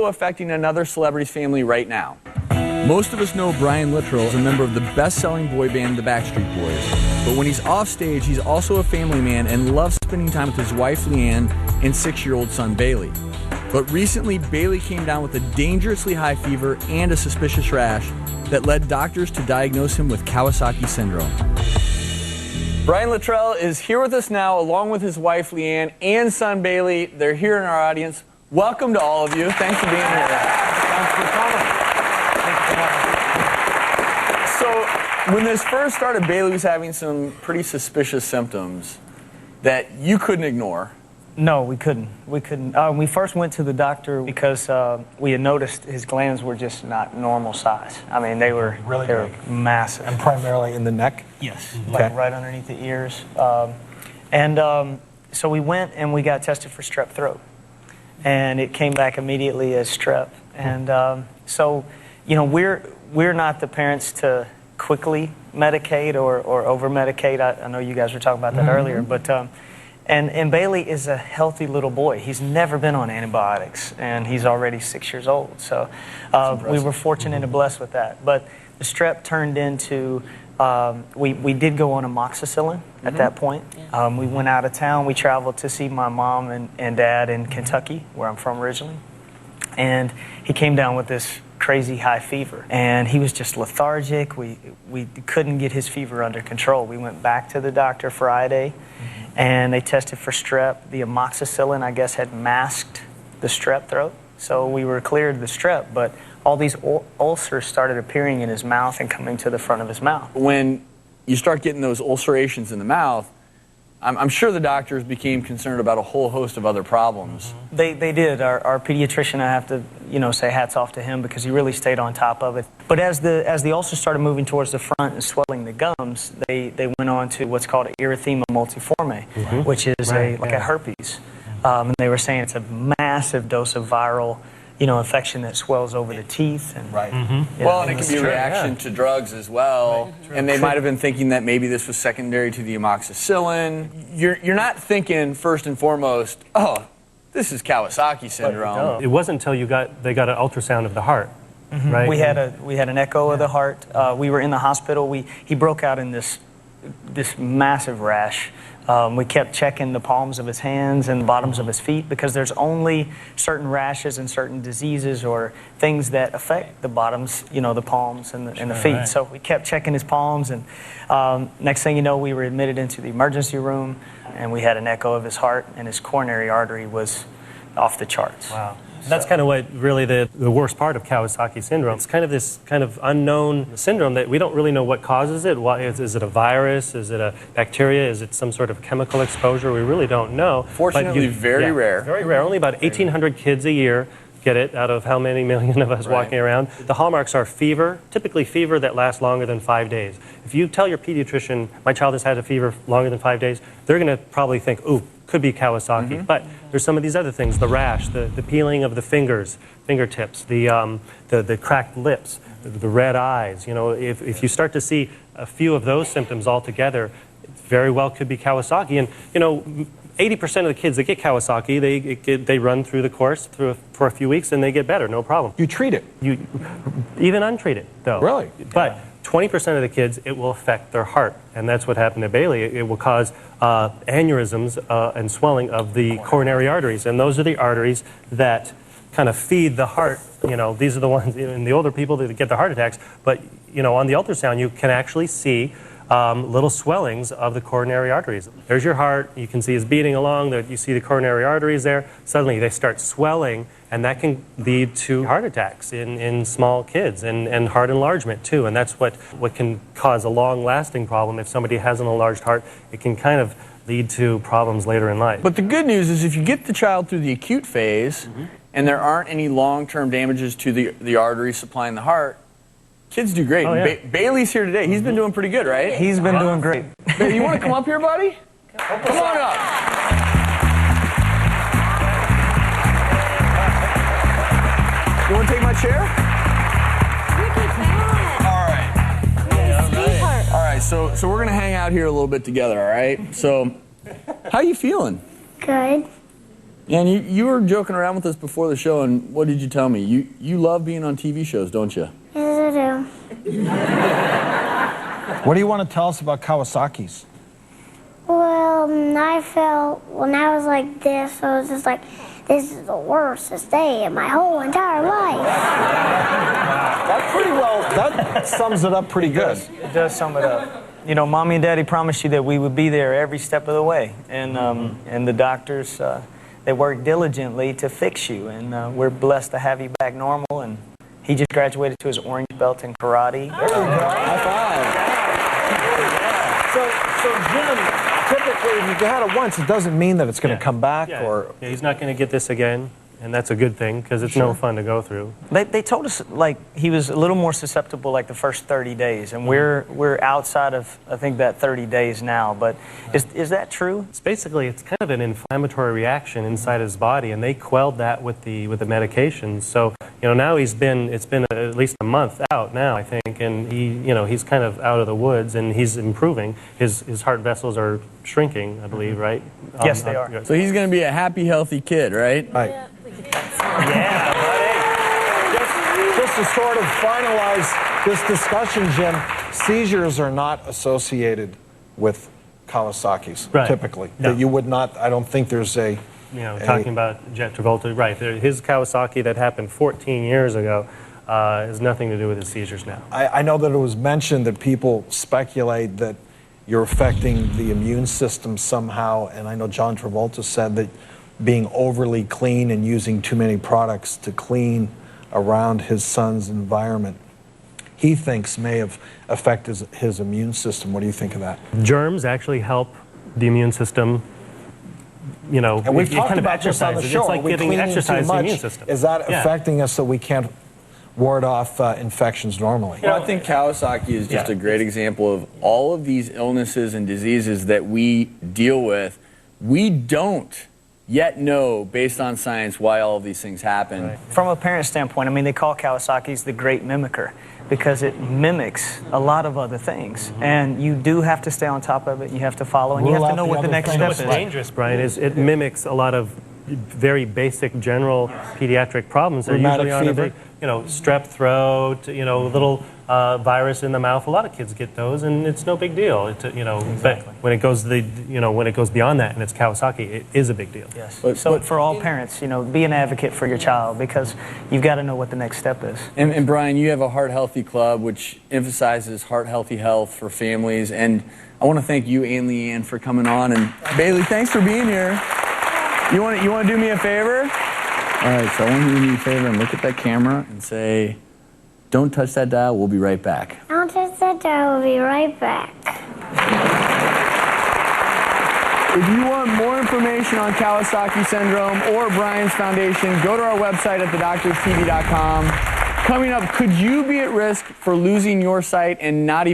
affecting another celebrity's family right now. Most of us know Brian Littrell is a member of the best-selling boy band, the Backstreet Boys. But when he's off stage, he's also a family man and loves spending time with his wife, Leanne, and 6-year-old son, Bailey. But recently, Bailey came down with a dangerously high fever and a suspicious rash that led doctors to diagnose him with Kawasaki syndrome. Brian Littrell is here with us now, along with his wife, Leanne, and son, Bailey. They're here in our audience. Welcome to all of you. Thanks for being here. Thanks for coming. So, when this first started, Bailey was having some pretty suspicious symptoms that you couldn't ignore. No, we couldn't. We first went to the doctor because we had noticed his glands were just not normal size. I mean, they were really big. Massive. And primarily in the neck? Yes, Okay. like right underneath the ears. So we went and we got tested for strep throat. And it came back immediately as strep. And so, you know, we're not the parents to quickly medicate or over-medicate. I know you guys were talking about that earlier. But and Bailey is a healthy little boy. He's never been on antibiotics, and he's already 6 years old. So we were fortunate and blessed with that. But the strep turned into, we did go on amoxicillin at that point. We went out of town. We traveled to see my mom and dad in Kentucky, where I'm from originally. And he came down with this crazy high fever, and he was just lethargic. We couldn't get his fever under control. We went back to the doctor Friday, and they tested for strep. The amoxicillin, I guess, had masked the strep throat, so we were cleared of the strep, but all these ulcers started appearing in his mouth and coming to the front of his mouth. When you start getting those ulcerations in the mouth, I'm sure the doctors became concerned about a whole host of other problems. They did. Our pediatrician, I have to say hats off to him because he really stayed on top of it. But as the ulcers started moving towards the front and swelling the gums, they went on to what's called erythema multiforme, which is like a herpes. And they were saying it's a massive dose of viral infection that swells over the teeth. And, Well, and it can be a reaction to drugs as well. And they might have been thinking that maybe this was secondary to the amoxicillin. You're not thinking first and foremost, oh, this is Kawasaki syndrome. It wasn't until they got an ultrasound of the heart, right? We had an echo of the heart. We were in the hospital. He broke out in this massive rash. We kept checking the palms of his hands and the bottoms of his feet because there's only certain rashes and certain diseases or things that affect the bottoms, the palms and the feet. Right. So we kept checking his palms, and next thing you know, we were admitted into the emergency room, and we had an echo of his heart, and his coronary artery was off the charts. Wow. That's kind of what really the worst part of Kawasaki syndrome. It's kind of this kind of unknown syndrome that we don't really know what causes it. Is it a virus? Is it a bacteria? Is it some sort of chemical exposure? We really don't know. Fortunately, very rare. Very rare. Only about 1,800 kids a year get it out of how many million of us walking around. The hallmarks are fever, typically fever that lasts longer than 5 days. If you tell your pediatrician, my child has had a fever longer than 5 days, they're going to probably think, ooh, could be Kawasaki. But there's some of these other things, the rash, the peeling of the fingertips, the cracked lips, the red eyes. If you start to see a few of those symptoms all together, it very well could be Kawasaki. And 80% of the kids that get Kawasaki, they run through the course for a few weeks and they get better, no problem. You treat it? Even untreated, though. Really? But 20% of the kids, it will affect their heart. And that's what happened to Bailey. It will cause aneurysms and swelling of the coronary arteries. And those are the arteries that kind of feed the heart. These are the ones in the older people that get the heart attacks. But, on the ultrasound, you can actually see little swellings of the coronary arteries. There's your heart. You can see it's beating along. You see the coronary arteries there. Suddenly they start swelling, and that can lead to heart attacks in small kids and heart enlargement too. And that's what can cause a long-lasting problem. If somebody has an enlarged heart, it can kind of lead to problems later in life. But the good news is if you get the child through the acute phase and there aren't any long-term damages to the arteries supplying the heart, kids do great. Oh, yeah. Bailey's here today. He's been doing pretty good, right? He's been doing great. You want to come up here, buddy? Come on up. You want to take my chair? All right, so we're going to hang out here a little bit together, all right? So, how you feeling? Good. Yeah, and you were joking around with us before the show, and what did you tell me? You love being on TV shows, don't you? Yes, I do. What do you want to tell us about Kawasaki's? Well, I felt when I was like this, I was just like, this is the worstest day of my whole entire life. That pretty well, that sums it up pretty good. It does sum it up. You know, Mommy and Daddy promised you that we would be there every step of the way. And the doctors, they worked diligently to fix you. And we're blessed to have you back normal. And he just graduated to his orange belt in karate. There we go. High five. So Jim, typically, if you've had it once, it doesn't mean that it's going to come back. Yeah, he's not going to get this again, and that's a good thing because it's no fun to go through. They told us like he was a little more susceptible like the first 30 days, and we're outside of I think that 30 days now. But is that true? It's kind of an inflammatory reaction inside his body, and they quelled that with the medications. So now it's been at least a month out now, I think, and he's kind of out of the woods and he's improving. His heart vessels are shrinking, I believe, right? Yes, they are. So he's going to be a happy, healthy kid, right? Right. Yeah, Just to sort of finalize this discussion, Jim, seizures are not associated with Kawasaki's, typically. No. That you would not, I don't think there's Talking about Jet Travolta, right. His Kawasaki that happened 14 years ago has nothing to do with his seizures now. I know that it was mentioned that people speculate that you're affecting the immune system somehow, and I know John Travolta said that being overly clean and using too many products to clean around his son's environment, he thinks may have affected his immune system. What do you think of that? Germs actually help the immune system. And we've talked kind of about this on the show. It's like getting exercise to the immune system. Is that affecting us so we can't ward off infections normally? Well, I think Kawasaki is just a great example of all of these illnesses and diseases that we deal with. We don't yet know, based on science, why all of these things happen. Right. From a parent standpoint, I mean, they call Kawasaki's the great mimicker because it mimics a lot of other things. And you do have to stay on top of it. You have to follow, and you have to know what the next step is. What's dangerous, Brian, is it mimics a lot of very basic general pediatric problems. They're usually on fever. Strep throat, little virus in the mouth. A lot of kids get those, and it's no big deal. But when it goes when it goes beyond that, and it's Kawasaki, it is a big deal. Yes. So for all parents, be an advocate for your child because you've got to know what the next step is. And Brian, you have a Heart Healthy Club, which emphasizes heart healthy health for families. And I want to thank you and Leanne for coming on. And Bailey, thanks for being here. You want to do me a favor? All right, so I want you to do me a favor and look at that camera and say, "Don't touch that dial, we'll be right back." Don't touch that dial, we'll be right back. If you want more information on Kawasaki syndrome or Brian's Foundation, go to our website at thedoctorstv.com. Coming up, could you be at risk for losing your sight and not even